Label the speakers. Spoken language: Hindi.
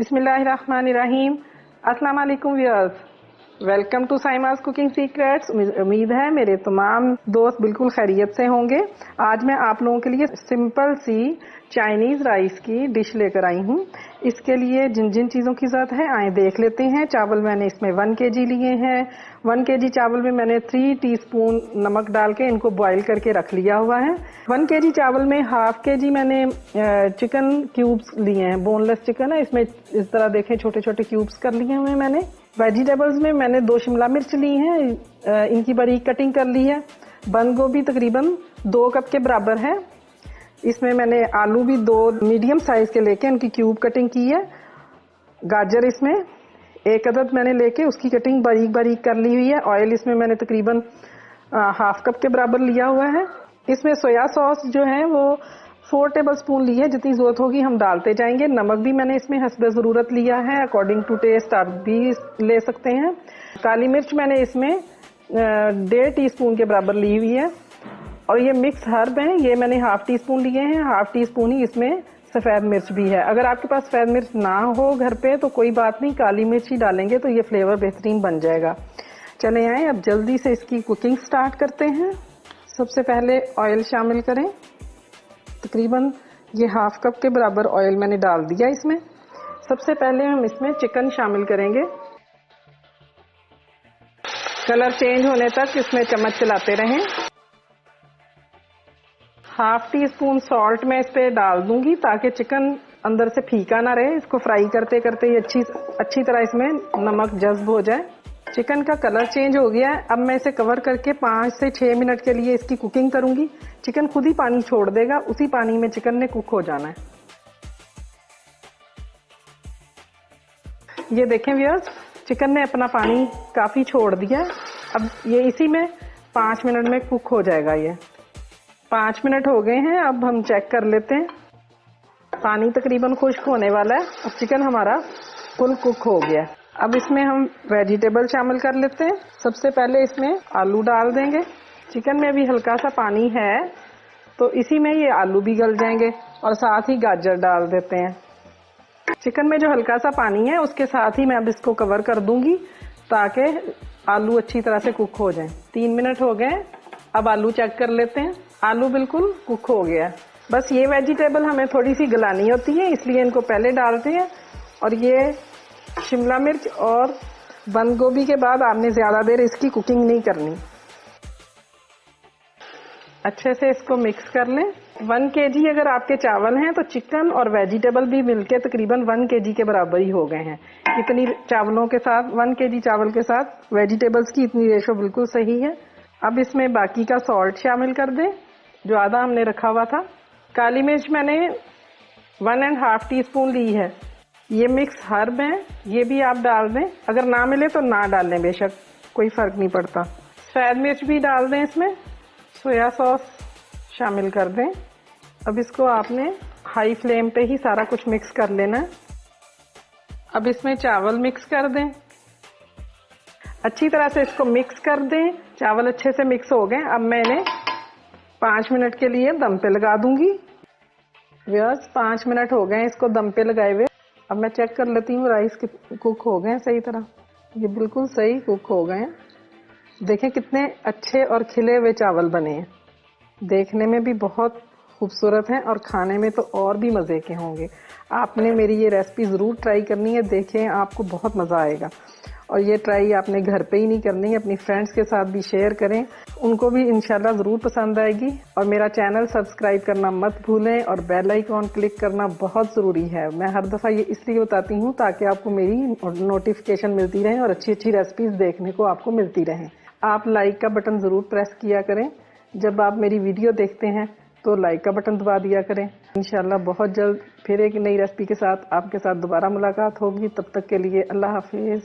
Speaker 1: बिस्मिल्लाहिर्रहमानिर्रहीम। अस्सलाम वालेकुम viewers, welcome to Saima's cooking secrets. उम्मीद है मेरे तमाम दोस्त बिल्कुल खैरियत से होंगे। आज मैं आप लोगों के लिए सिंपल सी चाइनीज़ राइस की डिश लेकर आई हूँ। इसके लिए जिन जिन चीज़ों की ज़रूरत है आए देख लेते हैं। चावल मैंने इसमें 1 kg लिए हैं। 1 kg चावल में मैंने 3 टीस्पून नमक डाल के इनको बॉईल करके रख लिया हुआ है। 1 kg चावल में ½ kg मैंने चिकन क्यूब्स लिए हैं। बोनलेस चिकन है, इसमें इस तरह देखें छोटे छोटे क्यूब्स कर लिए हुए हैं मैंने। वेजिटेबल्स में मैंने 2 शिमला मिर्च ली हैं, इनकी बारीक कटिंग कर ली है। बंद गोभी तकरीबन 2 कप के बराबर है। इसमें मैंने आलू भी 2 मीडियम साइज के लेके उनकी क्यूब कटिंग की है। गाजर इसमें 1 अदद मैंने लेके उसकी कटिंग बारीक बारीक कर ली हुई है। ऑयल इसमें मैंने तकरीबन ½ कप के बराबर लिया हुआ है। इसमें सोया सॉस जो है वो 4 टेबलस्पून ली है, जितनी जरूरत होगी हम डालते जाएंगे। नमक भी मैंने इसमें हस्बे ज़रूरत लिया है, अकॉर्डिंग टू टेस्ट आप भी ले सकते हैं। काली मिर्च मैंने इसमें 1.5 टीस्पून के बराबर ली हुई है। और ये मिक्स हर्ब हैं, ये मैंने ½ टीस्पून लिए हैं। ½ टीस्पून ही इसमें सफ़ेद मिर्च भी है। अगर आपके पास सफ़ेद मिर्च ना हो घर पे तो कोई बात नहीं, काली मिर्च ही डालेंगे तो ये फ्लेवर बेहतरीन बन जाएगा। चले आए अब जल्दी से इसकी कुकिंग स्टार्ट करते हैं। सबसे पहले ऑयल शामिल करें। तकरीबन ये ½ कप के बराबर ऑयल मैंने डाल दिया इसमें। सबसे पहले हम इसमें चिकन शामिल करेंगे। कलर चेंज होने तक इसमें चम्मच चलाते रहें। ½ टीस्पून सॉल्ट मैं इस पे डाल दूंगी ताकि चिकन अंदर से फीका ना रहे। इसको फ्राई करते करते ही अच्छी तरह इसमें नमक जज्ब हो जाए। चिकन का कलर चेंज हो गया है। अब मैं इसे कवर करके 5 से 6 मिनट के लिए इसकी कुकिंग करूंगी। चिकन खुद ही पानी छोड़ देगा, उसी पानी में चिकन ने कुक हो जाना है। ये देखें व्यूअर्स, चिकन ने अपना पानी काफी छोड़ दिया है। अब ये इसी में 5 मिनट में कुक हो जाएगा। ये 5 मिनट हो गए हैं। अब हम चेक कर लेते हैं। पानी तकरीबन खुश्क होने वाला है। अब चिकन हमारा फुल कुक हो गया है। अब इसमें हम वेजिटेबल शामिल कर लेते हैं। सबसे पहले इसमें आलू डाल देंगे। चिकन में भी हल्का सा पानी है तो इसी में ये आलू भी गल जाएंगे। और साथ ही गाजर डाल देते हैं। चिकन में जो हल्का सा पानी है उसके साथ ही मैं अब इसको कवर कर दूंगी ताकि आलू अच्छी तरह से कुक हो जाए। 3 मिनट हो गए। अब आलू चेक कर लेते हैं। आलू बिल्कुल कुक हो गया। बस ये वेजिटेबल हमें थोड़ी सी गलानी होती है, इसलिए इनको पहले डालते हैं। और ये शिमला मिर्च और बंद गोभी के बाद आपने ज्यादा देर इसकी कुकिंग नहीं करनी। अच्छे से इसको मिक्स कर लें। 1 kg अगर आपके चावल हैं तो चिकन और वेजिटेबल भी मिलके तकरीबन 1 kg के बराबर ही हो गए हैं। इतनी चावलों के साथ 1 kg चावल के साथ वेजिटेबल्स की इतनी रेशो बिल्कुल सही है। अब इसमें बाकी का सॉल्ट शामिल कर दें जो आधा हमने रखा हुआ था। काली मिर्च मैंने 1½ टीस्पून ली है। ये मिक्स हर्ब है, ये भी आप डाल दें। अगर ना मिले तो ना डालें, बेशक कोई फर्क नहीं पड़ता। सफ़ेद मिर्च भी डाल दें इसमें। सोया सॉस शामिल कर दें। अब इसको आपने हाई फ्लेम पे ही सारा कुछ मिक्स कर लेना है। अब इसमें चावल मिक्स कर दें। अच्छी तरह से इसको मिक्स कर दें। चावल अच्छे से मिक्स हो गए। अब मैं इन्हें 5 मिनट के लिए दम पे लगा दूंगी। व्यूअर्स 5 मिनट हो गए इसको दम पे लगाए हुए। अब मैं चेक कर लेती हूँ राइस कुक हो गए सही तरह। ये बिल्कुल सही कुक हो गए हैं। देखें कितने अच्छे और खिले हुए चावल बने हैं। देखने में भी बहुत खूबसूरत हैं और खाने में तो और भी मज़े के होंगे। आपने मेरी ये रेसिपी ज़रूर ट्राई करनी है। देखें आपको बहुत मज़ा आएगा। और ये ट्राई आपने घर पे ही नहीं करनी है, अपनी फ्रेंड्स के साथ भी शेयर करें, उनको भी इंशाल्लाह ज़रूर पसंद आएगी। और मेरा चैनल सब्सक्राइब करना मत भूलें और बेल आइकॉन क्लिक करना बहुत ज़रूरी है। मैं हर दफ़ा ये इसलिए बताती हूँ ताकि आपको मेरी नोटिफिकेशन मिलती रहे और अच्छी अच्छी रेसिपीज़ देखने को आपको मिलती रहें। आप लाइक का बटन ज़रूर प्रेस किया करें। जब आप मेरी वीडियो देखते हैं तो लाइक का बटन दबा दिया करें। इंशाल्लाह बहुत जल्द फिर एक नई रेसिपी के साथ आपके साथ दोबारा मुलाकात होगी। तब तक के लिए अल्लाह हाफिज़।